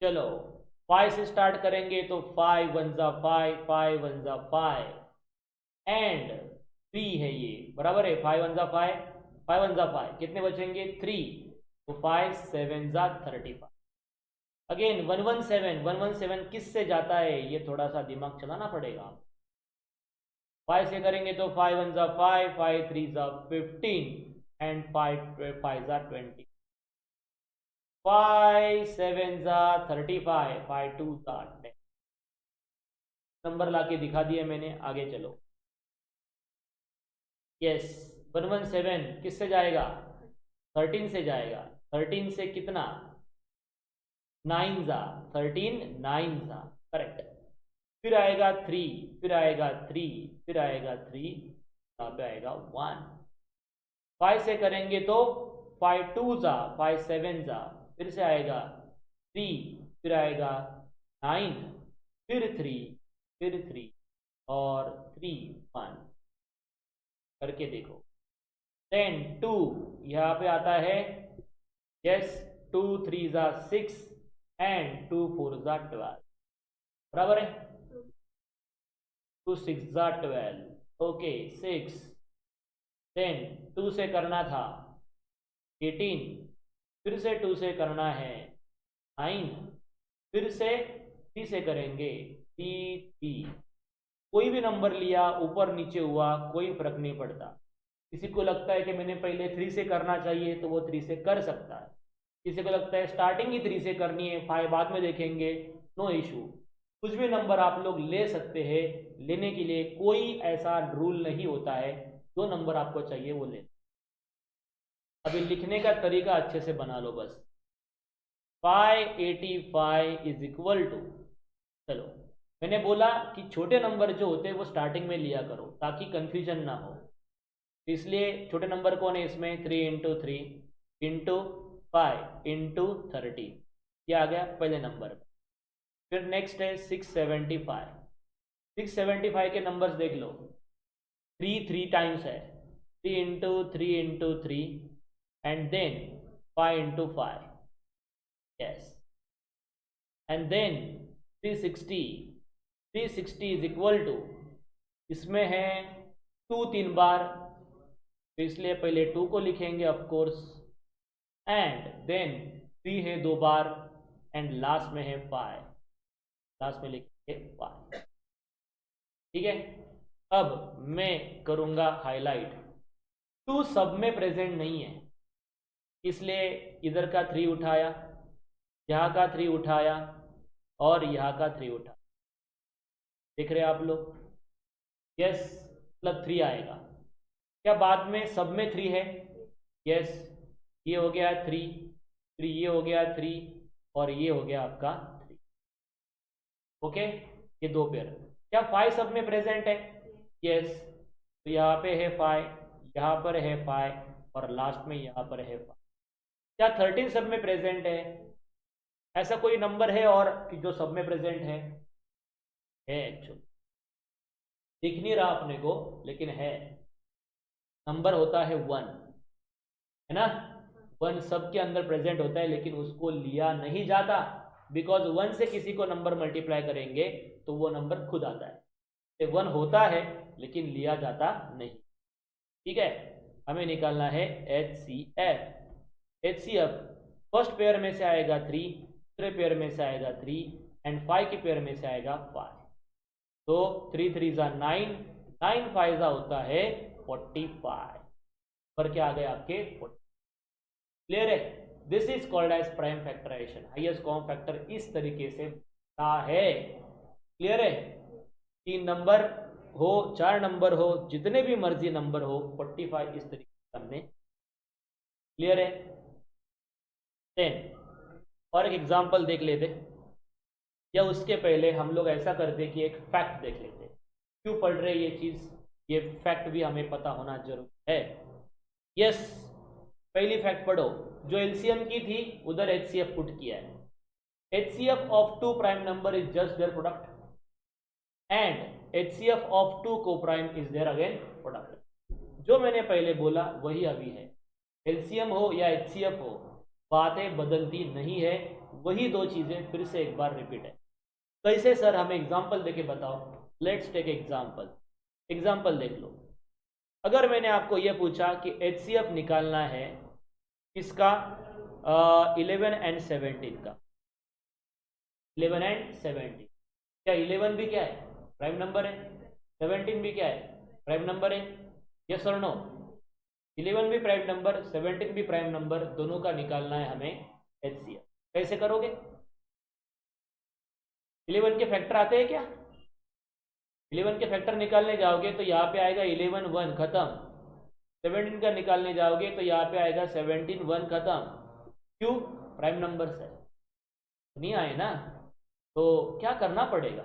चलो 5 से स्टार्ट करेंगे तो 5 1 जा 5, 5 1 जा 5 एंड 3 है ये, बराबर है। 5 1 जा 5, 5 1 जा 5, कितने बचेंगे? 3। तो 5 7 जा 35। अगेन 117, 117 किस से जाता है, ये थोड़ा सा दिमाग चलाना पड़ेगा। 5 से करेंगे तो 5 1 जा 5, 5 3 जा 15, एंड 5 जा 20, 5 7 जा 35, 5 2 जा 10। नंबर लाके दिखा दिए मैंने, आगे चलो। यस, 117 किससे जाएगा? 13 से जाएगा। 13 से कितना? 9 जा 13, 9 जा, करेक्ट। फिर आएगा 3, फिर आएगा 3, फिर आएगा 3, यहाँ पे आएगा 1। 5 से करेंगे तो 5 2 जा 5 7 जा, फिर से आएगा 3, फिर आएगा 9, फिर 3, फिर 3 और 3 1 करके देखो। 10 2 यहाँ पे आता है। यस, 2 3 जा 6 एंड 2 4 जा 12, बराबर है। 2 6 जा 12, ओके 6। देन 2 से करना था 18, फिर से 2 से करना है 9, फिर से 3 से करेंगे 3। कोई भी नंबर लिया, ऊपर नीचे हुआ, कोई फर्क नहीं पड़ता। किसी को लगता है कि मैंने पहले 3 से करना चाहिए तो वो 3 से कर सकता है। किसी को लगता है स्टार्टिंग ही 3 से करनी है, 5 बाद में देखेंगे, नो इशू। कुछ भी नंबर आप लोग ले सकते हैं। लेने के लिए कोई ऐसा रूल नहीं होता है। जो नंबर आपको चाहिए वो ले। अभी लिखने का तरीका अच्छे से बना लो बस। 585 इज इक्वल टू, चलो मैंने बोला कि छोटे नंबर जो होते हैं वो स्टार्टिंग में लिया करो ताकि कंफ्यूजन ना हो। इसलिए छोटे नंबर कौन है इसमें? 3 इंटू 3 इंटू 5 इंटू 30, ये आ गया पहले नंबर में। फिर नेक्स्ट है 675। 675 के नंबर्स देख लो। 3 टाइम्स है, 3 into 3 into 3 and then 5 into 5, yes. And then 360। 360 is equal to, इसमें है 2 3 बार, तो इसलिए पहले 2 को लिखेंगे ऑफ कोर्स, एंड देन 3 है 2 बार, एंड लास्ट में है 5, लास्ट में लिखेंगे 5। ठीक है, अब मैं करूंगा हाईलाइट। 2 सब में प्रेजेंट नहीं है, इसलिए इधर का 3 उठाया, यहाँ का 3 उठाया और यहाँ का 3 उठाया। देख रहे हैं आप लोग? यस, मतलब 3 आएगा। क्या बाद में सब में 3 है? यस, ये हो गया 3, 3 ये हो गया 3 और ये हो गया आपका 3। ओके, ये 2 पेयर। क्या 5 सब में प्रेजेंट है? यस, तो यहाँ पे है 5, यहाँ पर है 5 और लास्ट में यहाँ पर है 5। क्या 13 सब में प्रेजेंट है? ऐसा कोई नंबर है और कि जो सब में प्रेजेंट है एक्चुअली दिख नहीं रहा अपने को, लेकिन है। नंबर होता है 1, है ना? 1 सब के अंदर प्रेजेंट होता है, लेकिन उसको लिया नहीं जाता, बिकॉज 1 से किसी को नंबर मल्टीप्लाई करेंगे तो वो नंबर खुद आता है। 1 होता है लेकिन लिया जाता नहीं। ठीक है, हमें निकालना है HCF। HCF फर्स्ट पेयर में से आएगा 3, दूसरे पेयर में से आएगा 3 एंड 5 के पेयर में से आएगा 5। तो 3 3 जा 9, 9 5 जा होता है 45। पर क्या आ गए आपके 40। क्लियर है? This is called as prime factorization. Highest common factor इस तरीके से बनता है। क्लियर है? 3 नंबर हो, 4 नंबर हो, जितने भी मर्जी नंबर हो, 45 इस तरीके से हमने। क्लियर है? 10 और एक एग्जाम्पल देख लेते, या उसके पहले हम लोग ऐसा करते कि एक फैक्ट देख लेते। क्यों पढ़ रहे ये चीज, ये फैक्ट भी हमें पता होना जरूरी है। यस, पहली फैक्ट पढ़ो। जो एलसीएम की थी उधर एचसीएफ पुट किया है। HCF of 2 prime number is just their product and HCF of 2 coprime is their again product. जो मैंने पहले बोला वही अभी है। एलसीएम हो या एचसीएफ हो, बातें बदलती नहीं है, वही 2 चीजें फिर से एक बार रिपीट है। कैसे सर, हमें एग्जाम्पल देके बताओ। Let's take example. एग्जाम्पल देख लो। अगर मैंने आपको यह पूछा कि HCF निकालना है किसका, 11 एंड 17 का। 11 एंड 17, क्या 11 भी क्या है? प्राइम नंबर है। 17 भी क्या है? प्राइम नंबर है। यस और नो? 11 भी प्राइम नंबर, 17 भी प्राइम नंबर, दोनों का निकालना है हमें HCF। कैसे करोगे? 11 के फैक्टर आते हैं क्या? 11 के फैक्टर निकालने जाओगे तो यहाँ पे आएगा 11 1 खत्म। 17 का निकालने जाओगे तो यहाँ पे आएगा 17 1 खत्म। क्यों? प्राइम नंबर है, नहीं आए ना, तो क्या करना पड़ेगा?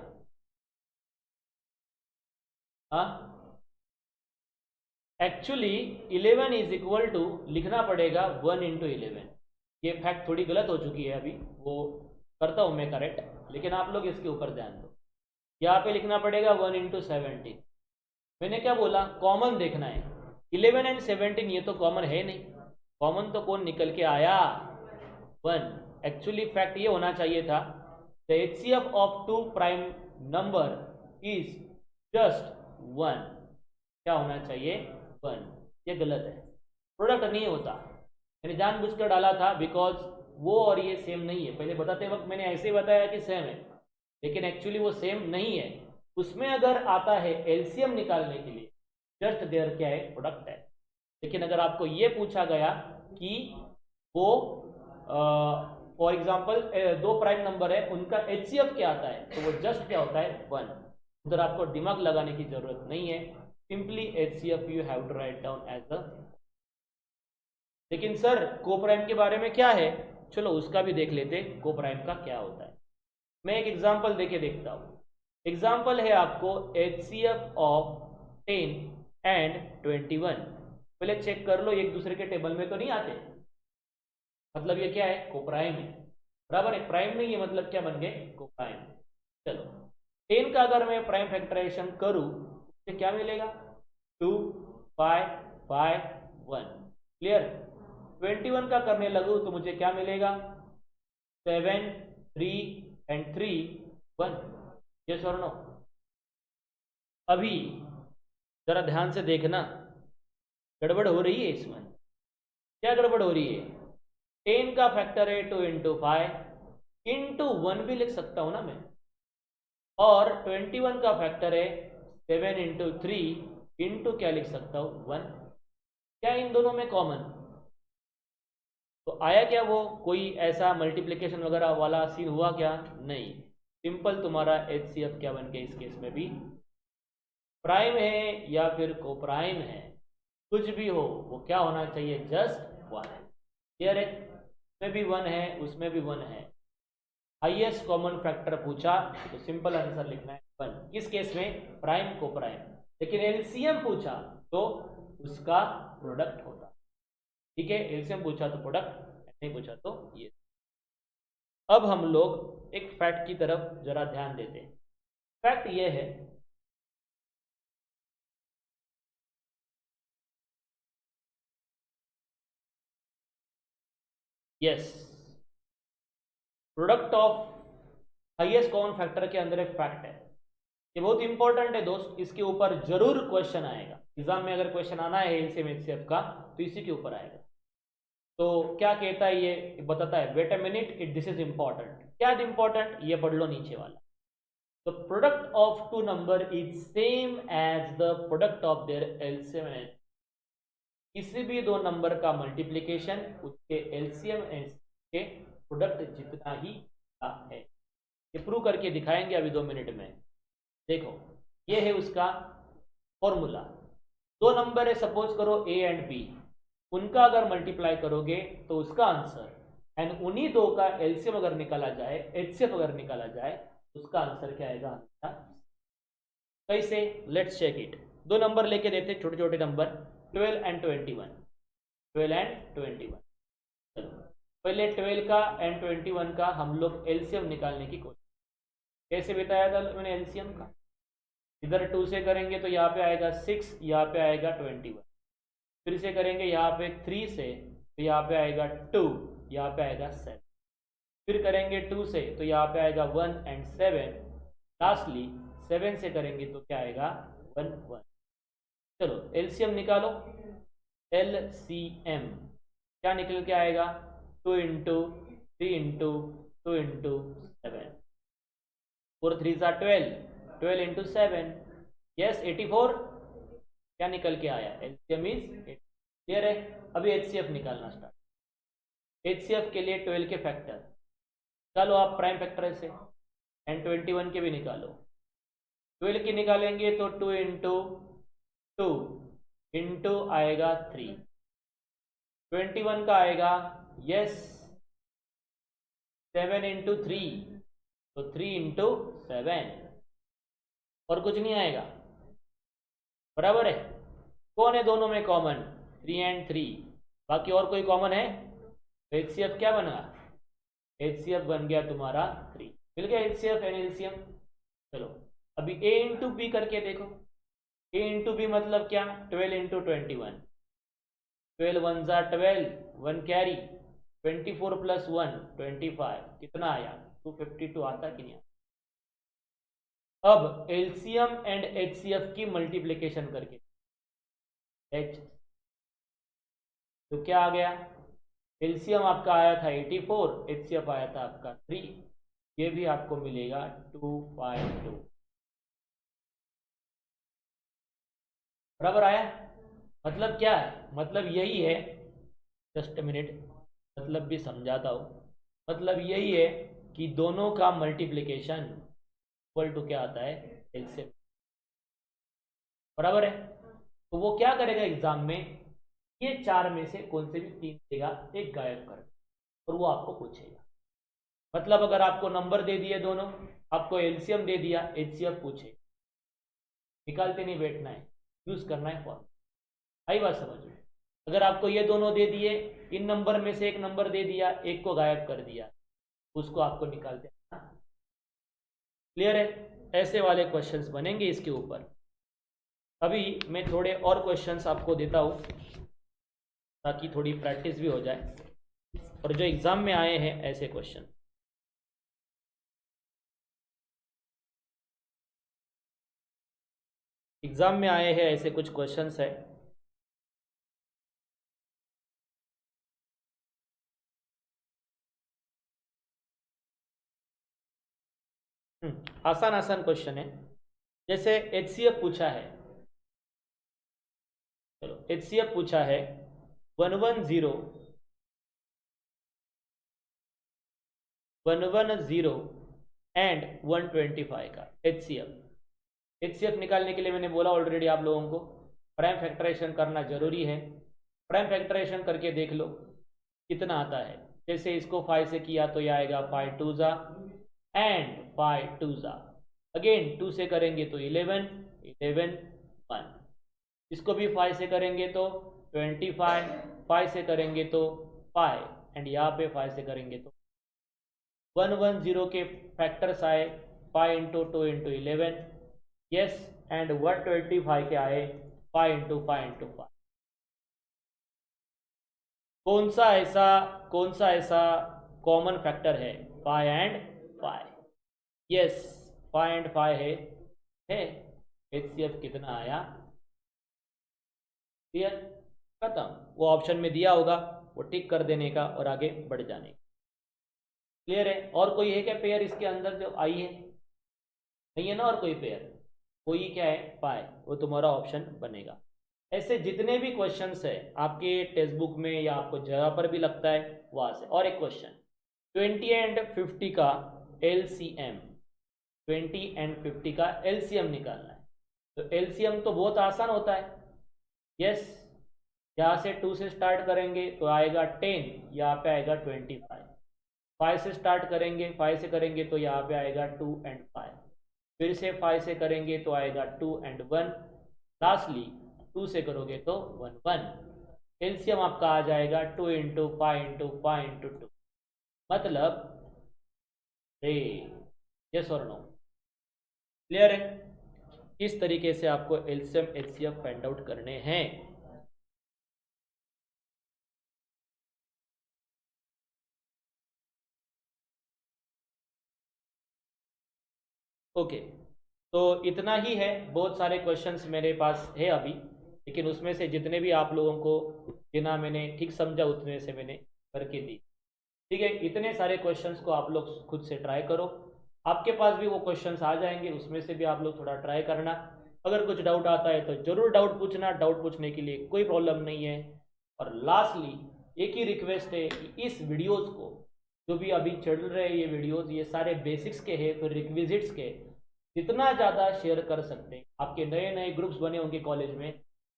हाँ, एक्चुअली 11 इज इक्वल टू लिखना पड़ेगा 1 इंटू 11। ये फैक्ट थोड़ी गलत हो चुकी है, अभी वो करता हूँ मैं करेक्ट, लेकिन आप लोग इसके ऊपर ध्यान दो। यहाँ पे लिखना पड़ेगा 1 इंटू 17। मैंने क्या बोला? कॉमन देखना है। 11 एंड 17 ये तो कॉमन है नहीं, कॉमन तो कौन निकल के आया? 1। एक्चुअली फैक्ट ये होना चाहिए था, the HCF of two prime number is just 1। क्या होना चाहिए? 1। ये गलत है, प्रोडक्ट नहीं होता। मैंने जानबूझकर डाला था बिकॉज वो और ये सेम नहीं है। पहले बताते वक्त मैंने ऐसे ही बताया कि सेम है, लेकिन एक्चुअली वो सेम नहीं है। उसमें अगर आता है एलसीएम निकालने के लिए, जस्ट देयर क्या है? प्रोडक्ट है। लेकिन अगर आपको ये पूछा गया कि वो फॉर एग्जाम्पल दो प्राइम नंबर है, उनका HCF क्या आता है, तो वो जस्ट क्या होता है? 1। उधर आपको दिमाग लगाने की जरूरत नहीं है, simply HCF you have to write down as a. लेकिन सर कोप्राइम के बारे में क्या है? चलो उसका भी देख लेते, कोप्राइम का क्या होता है। मैं एक एग्जांपल देके देखता हूं। एग्जांपल है आपको HCF ऑफ 10 एंड 21। पहले चेक कर लो एक दूसरे के टेबल में तो नहीं आते, मतलब ये क्या है? कोप्राइम है, बराबर है। प्राइम नहीं है मतलब क्या बन गए? कोप्राइम। चलो 10 का अगर मैं प्राइम फैक्टराइजेशन करूं तो क्या मिलेगा? 2 5 5 1। क्लियर? 21 का करने लगूं तो मुझे क्या मिलेगा? 7 3 एंड 3 1। यस और नो? अभी जरा ध्यान से देखना, गड़बड़ हो रही है इसमें। क्या गड़बड़ हो रही है? 10 का फैक्टर है 2 इंटू 5 इंटू 1 भी लिख सकता हूं ना मैं, और 21 का फैक्टर है 7 इंटू 3 इंटू क्या लिख सकता हूं? 1। क्या इन दोनों में कॉमन? तो आया क्या? वो कोई ऐसा मल्टीप्लिकेशन वगैरह वाला सीन हुआ क्या? नहीं, सिंपल तुम्हारा HCF क्या बन गया इस केस में भी? प्राइम है या फिर कोप्राइम है, कुछ भी हो वो क्या होना चाहिए? जस्ट 1। क्लियर है? उसमें भी 1 है, उसमें भी 1 है। हाईएस्ट कॉमन फैक्टर पूछा तो सिंपल आंसर लिखना है 1। किस केस में? Prime coprime. लेकिन LCM पूछा तो उसका प्रोडक्ट होता। ठीक है, LCM पूछा तो प्रोडक्ट, नहीं पूछा तो ये। अब हम लोग एक फैक्ट की तरफ जरा ध्यान देते हैं। फैक्ट ये है, yes, product of highest common factor के अंदर एक फैक्ट है। ये बहुत इंपॉर्टेंट है दोस्त, इसके ऊपर जरूर क्वेश्चन आएगा एग्जाम में। अगर क्वेश्चन आना है LCM HCF का तो इसी के ऊपर आएगा। तो क्या कहता है ये बताता है, wait a minute, this is important. क्या इंपॉर्टेंट? ये पढ़ लो नीचे वाला। The product of two number is same as the product of their LCM and HCF। किसी भी दो नंबर का मल्टीप्लीकेशन उसके LCM एंड के प्रोडक्ट जितना ही है। ये प्रूव करके दिखाएंगे अभी 2 मिनट में। देखो ये है उसका फॉर्मूला। दो नंबर है, सपोज करो A एंड B, उनका अगर मल्टीप्लाई करोगे तो उसका आंसर, एंड उन्हीं दो का LCM अगर निकाला जाए, HCF अगर निकाला जाए, उसका आंसर क्या आएगा? कैसे? Let's check it. दो नंबर लेके देते, छोटे छोटे नंबर, 12 एंड 21। 12 एंड 21। चलो पहले 12 का एंड 21 का हम लोग LCM निकालने की कोशिश। कैसे बताया था मैंने LCM का? इधर 2 से करेंगे तो यहाँ पे आएगा 6, यहाँ पे आएगा 21। फिर से करेंगे यहाँ पे 3 से तो यहाँ पे आएगा 2, यहाँ पे आएगा 7। फिर करेंगे 2 से तो यहाँ पे आएगा 1 एंड 7। लास्टली 7 से करेंगे तो क्या आएगा? 1 1। चलो LCM निकालो। LCM क्या निकल के आएगा? 2 into 3 into 2 into 7, 4 3 12, 12 into 7, yes 84। क्या निकल के आया? LCM is 84। क्लियर है? अभी HCF निकालना स्टार्ट। HCF के लिए 12 के फैक्टर निकालो आप प्राइम फैक्टर से, एंड 21 के भी निकालो। 12 की निकालेंगे तो 2 इंटू 2 इंटू आएगा 3, 21 का आएगा यस 7 इंटू 3, तो 3 इंटू 7, और कुछ नहीं आएगा, बराबर है। कौन है दोनों में कॉमन? 3 एंड 3, बाकी और कोई कॉमन है? HCF क्या बना? HCF बन गया तुम्हारा 3, मिल गया HCF एंड LCM। चलो अभी A इंटू बी करके देखो। A इंटू बी मतलब क्या? 12 इंटू 21, 12 वन ज़ा 12, 1 कैरी, 24 प्लस 1 25, कितना आया? 252 आता कि नहीं? अब LCM एंड HCF की मल्टीप्लिकेशन करके H, तो क्या आ गया? LCM आपका आया था 84, HCF आया था आपका 3, ये भी आपको मिलेगा 252, बराबर आया। मतलब क्या है? मतलब यही है, जस्ट मिनट, मतलब भी समझाता हूँ। मतलब यही है कि दोनों का मल्टीप्लिकेशन इक्वल टू क्या आता है? LCM, बराबर है। तो वो क्या करेगा एग्जाम में? ये चार में से कौन से भी तीन देगा, एक गायब कर, और वो आपको पूछेगा। मतलब अगर आपको नंबर दे दिए दोनों, आपको LCM दे दिया, HCF पूछे, निकालते नहीं बैठना है, यूज करना है फॉर्म। आई बात समझ में? अगर आपको ये दोनों दे दिए, इन नंबर में से एक नंबर दे दिया, एक को गायब कर दिया, उसको आपको निकालते हैं। क्लियर है? ऐसे वाले क्वेश्चंस बनेंगे इसके ऊपर। अभी मैं थोड़े और क्वेश्चंस आपको देता हूँ ताकि थोड़ी प्रैक्टिस भी हो जाए, और जो एग्जाम में आए हैं ऐसे क्वेश्चन। एग्जाम में आए हैं ऐसे कुछ क्वेश्चंस है। आसान आसान क्वेश्चन है। जैसे HCF पूछा है, चलो HCF पूछा है 110 एंड 125 का HCF निकालने के लिए मैंने बोला ऑलरेडी आप लोगों को प्राइम फैक्टराइजेशन करना जरूरी है। प्राइम फैक्टराइजेशन करके देख लो कितना आता है। जैसे इसको 5 से किया तो यह आएगा 5 2 ज़ा एंड 5 2 ज़ा, अगेन 2 से करेंगे तो 11 11 1, इसको भी 5 से करेंगे तो 25, 5 से करेंगे तो 5, एंड यहाँ पे 5 से करेंगे तो 110 के फैक्टर्स आए 5 इंटू 2 इंटू 11, यस, एंड 125 के आए 5 इंटू 5 इंटू 5। कौन सा ऐसा कॉमन फैक्टर है? 5 एंड 5, यस 5 एंड 5 है। HCF कितना आया? क्लियर? खत्म। वो ऑप्शन में दिया होगा, वो टिक कर देने का और आगे बढ़ जाने का। क्लियर है? और कोई है क्या पेयर इसके अंदर जो आई है? नहीं है ना और कोई पेयर? कोई क्या है? पाई, वो तुम्हारा ऑप्शन बनेगा। ऐसे जितने भी क्वेश्चंस है आपके टेक्स्ट बुक में या आपको जगह पर भी लगता है वहां से। और एक क्वेश्चन 20 एंड 50 का LCM, 20 एंड 50 का LCM निकालना है। तो LCM तो बहुत आसान होता है, यस। यहाँ से 2 से स्टार्ट करेंगे तो आएगा 10, यहाँ पे आएगा 25। 5 से स्टार्ट करेंगे, 5 से करेंगे तो यहाँ पे आएगा 2 एंड 5, फिर से 5 से करेंगे तो आएगा 2 एंड 1, लास्टली 2 से करोगे तो 1 1। एलसीएम आपका आ जाएगा 2 इंटू 5 इंटू 5 इंटू 2, मतलब रे, यस और नो? क्लियर है? इस तरीके से आपको एलसीएम एचसीएफ फाइंड आउट करने हैं। ओके, तो इतना ही है। बहुत सारे क्वेश्चंस मेरे पास है अभी, लेकिन उसमें से जितने भी आप लोगों को जितना मैंने ठीक समझा उतने से मैंने करके दी। ठीक है, इतने सारे क्वेश्चंस को आप लोग खुद से ट्राई करो, आपके पास भी वो क्वेश्चंस आ जाएंगे, उसमें से भी आप लोग थोड़ा ट्राई करना। अगर कुछ डाउट आता है तो ज़रूर डाउट पूछना, डाउट पूछने के लिए कोई प्रॉब्लम नहीं है। और लास्टली एक ही रिक्वेस्ट है कि इस वीडियोस को, जो भी अभी चल रहे हैं ये वीडियोस, ये सारे बेसिक्स के हैं, फिर रिक्विजिट्स के, जितना ज़्यादा शेयर कर सकते हैं, आपके नए नए ग्रुप्स बने होंगे कॉलेज में,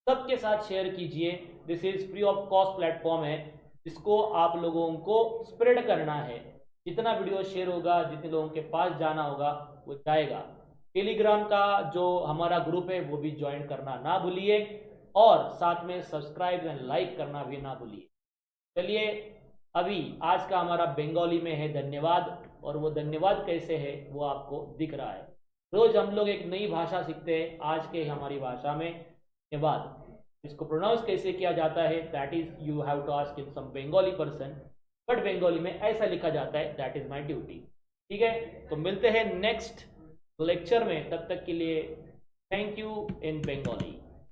सबके साथ शेयर कीजिए। This is free of cost platform है, इसको आप लोगों को स्प्रेड करना है। जितना वीडियो शेयर होगा, जितने लोगों के पास जाना होगा वो जाएगा। टेलीग्राम का जो हमारा ग्रुप है वो भी ज्वाइन करना ना भूलिए, और साथ में सब्सक्राइब एंड लाइक करना भी ना भूलिए। चलिए, अभी आज का हमारा बंगाली में है धन्यवाद, और वो धन्यवाद कैसे है वो आपको दिख रहा है। रोज हम लोग एक नई भाषा सीखते हैं, आज के हमारी भाषा में धन्यवाद, इसको प्रोनाउंस कैसे किया जाता है, that is you have to ask in some Bengali person, but Bengali में ऐसा लिखा जाता है, दैट इज माय ड्यूटी। ठीक है, तो मिलते हैं नेक्स्ट लेक्चर में, तब तक के लिए थैंक यू इन बंगाली।